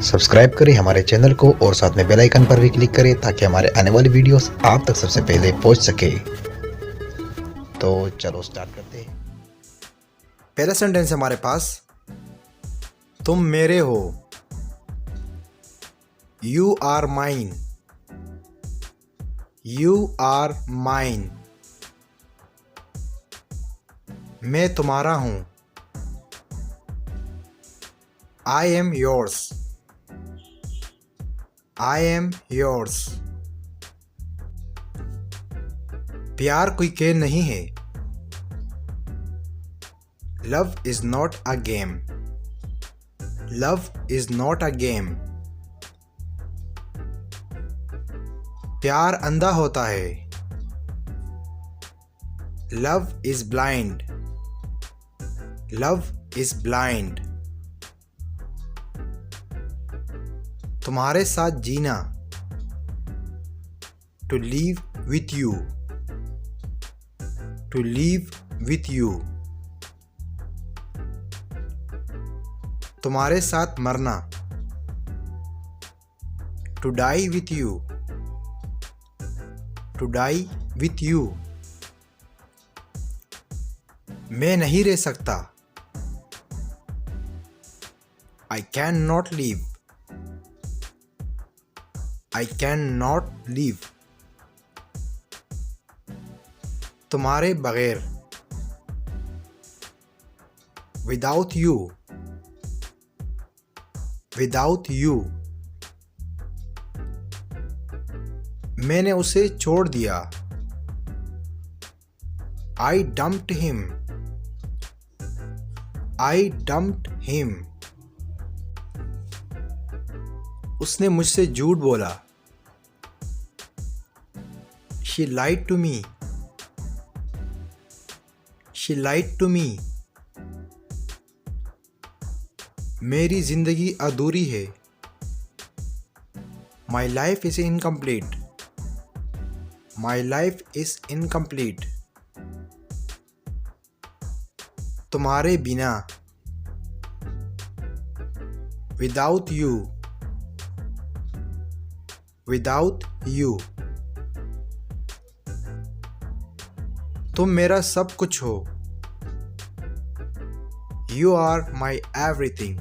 Subscribe करें हमारे channel को और साथ में बेल आइकन पर भी क्लिक करें ताकि हमारे आने वाली वीडियोस आप तक सबसे पहले पहुंच सके। तो चलो स्टार्ट करते हैं। पहला सेंटेंस हमारे पास, तुम मेरे हो। You are mine. You are mine. मैं तुम्हारा हूं। I am yours. I am yours. प्यार कोई खेल नहीं है। Love is not a game. Love is not a game. प्यार अंधा होता है। Love is blind. Love is blind. तुम्हारे साथ जीना। To live with you. To live with you. तुम्हारे साथ मरना। To die with you. To die with you. मैं नहीं रह सकता। I can not leave. I can not leave. तुम्हारे बगैर। Without you. Without you. मैंने उसे छोड़ दिया। आई डम्प्ड हिम। आई डम्प्ड हिम। उसने मुझसे झूठ बोला। She lied to me. She lied to me. मेरी जिंदगी अधूरी है। My life is incomplete. My life is incomplete. तुम्हारे बिना। Without you. Without you. तुम मेरा सब कुछ हो। You are my everything.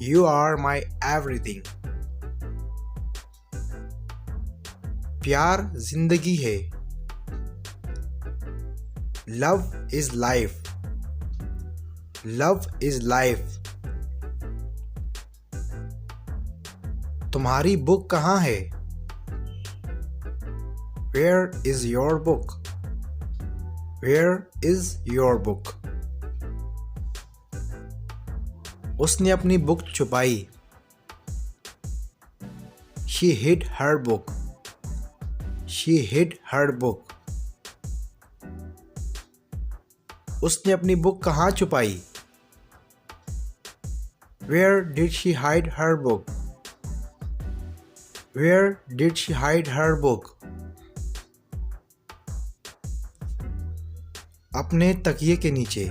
You are my everything. प्यार जिंदगी है। Love is life. Love is life. तुम्हारी बुक कहाँ है? Where is your book? Where is your book? उसने अपनी बुक छुपाई। She hid her book. She hid her book. उसने अपनी बुक कहाँ छुपाई? Where did she hide her book? Where did she hide her book? अपने तकिए के नीचे।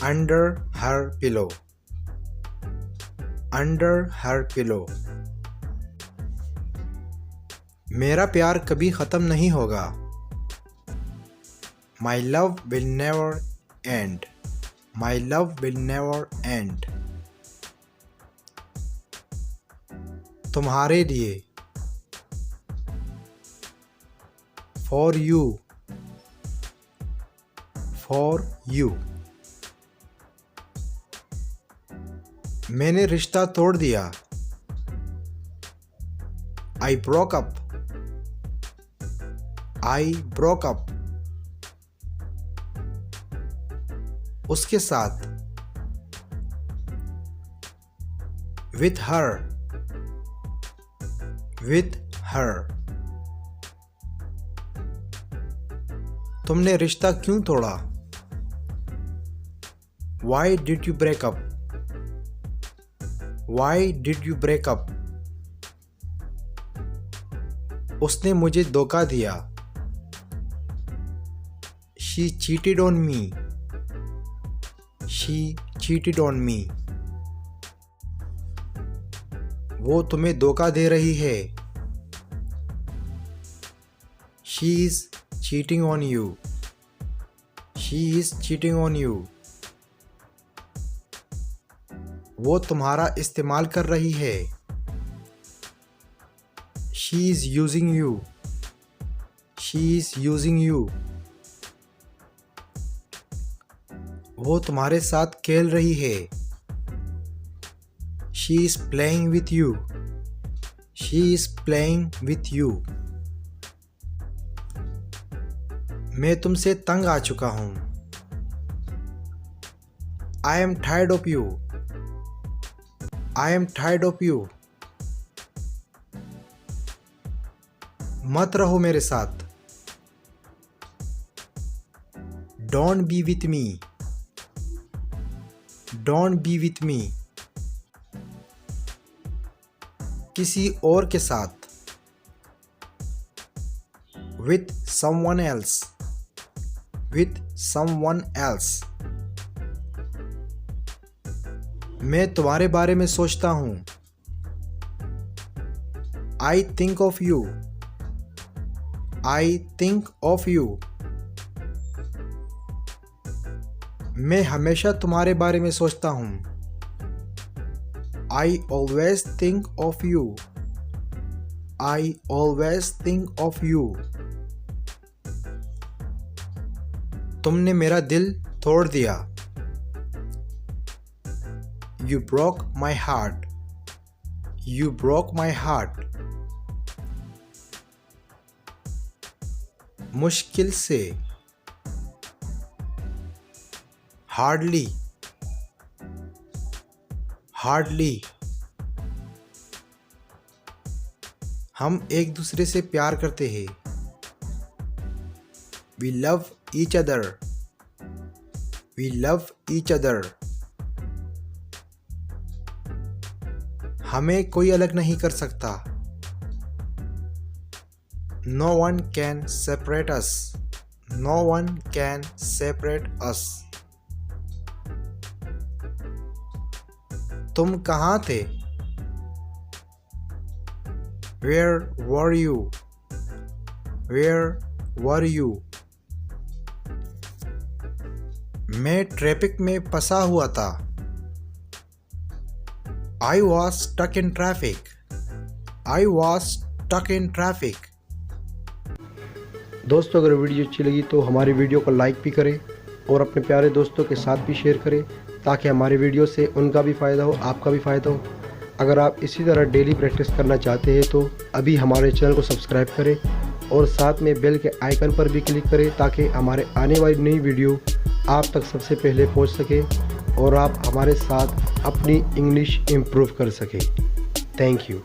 Under her pillow. Under her pillow. मेरा प्यार कभी खत्म नहीं होगा। My love will never end. My love will never end. तुम्हारे लिए। For you. For you. मैंने रिश्ता तोड़ दिया। I broke up. I broke up. उसके साथ। With her. With her. तुमने रिश्ता क्यों तोड़ा? Why did you break up? Why did you break up? उसने मुझे धोखा दिया। She cheated on me. She cheated on me. वो तुम्हें धोखा दे रही है। She is cheating on you. She is cheating on you. वो तुम्हारा इस्तेमाल कर रही है। She is using you. She is using you. वो तुम्हारे साथ खेल रही है। She is playing with you. She is playing with you. मैं तुमसे तंग आ चुका हूँ। I am tired of you. I am tired of you. मत रहो मेरे साथ। Don't be with me. Don't be with me. किसी और के साथ। With someone else. With someone else. मैं तुम्हारे बारे में सोचता हूँ। I think of you. I think of you. मैं हमेशा तुम्हारे बारे में सोचता हूँ। I always think of you. I always think of you. तुमने मेरा दिल तोड़ दिया। You broke my heart. You broke my heart. मुश्किल से। Hardly. Hardly. हम एक दूसरे से प्यार करते हैं। We love each other. We love each other. हमें कोई अलग नहीं कर सकता। No one can separate us. No one can separate us. तुम कहाँ थे? Where were you? Where were you? मैं ट्रैफिक में फंसा हुआ था। I was stuck in traffic. I was stuck in traffic. दोस्तों अगर वीडियो अच्छी लगी तो हमारी वीडियो को लाइक भी करें और अपने प्यारे दोस्तों के साथ भी शेयर करें ताकि हमारी वीडियो से उनका भी फ़ायदा हो, आपका भी फ़ायदा हो। अगर आप इसी तरह डेली प्रैक्टिस करना चाहते हैं तो अभी हमारे चैनल को सब्सक्राइब करें और साथ में बेल के आइकन पर भी क्लिक करें ताकि हमारे आने वाली नई वीडियो आप तक सबसे पहले पहुंच सके और आप हमारे साथ अपनी इंग्लिश इम्प्रूव कर सकें। Thank you.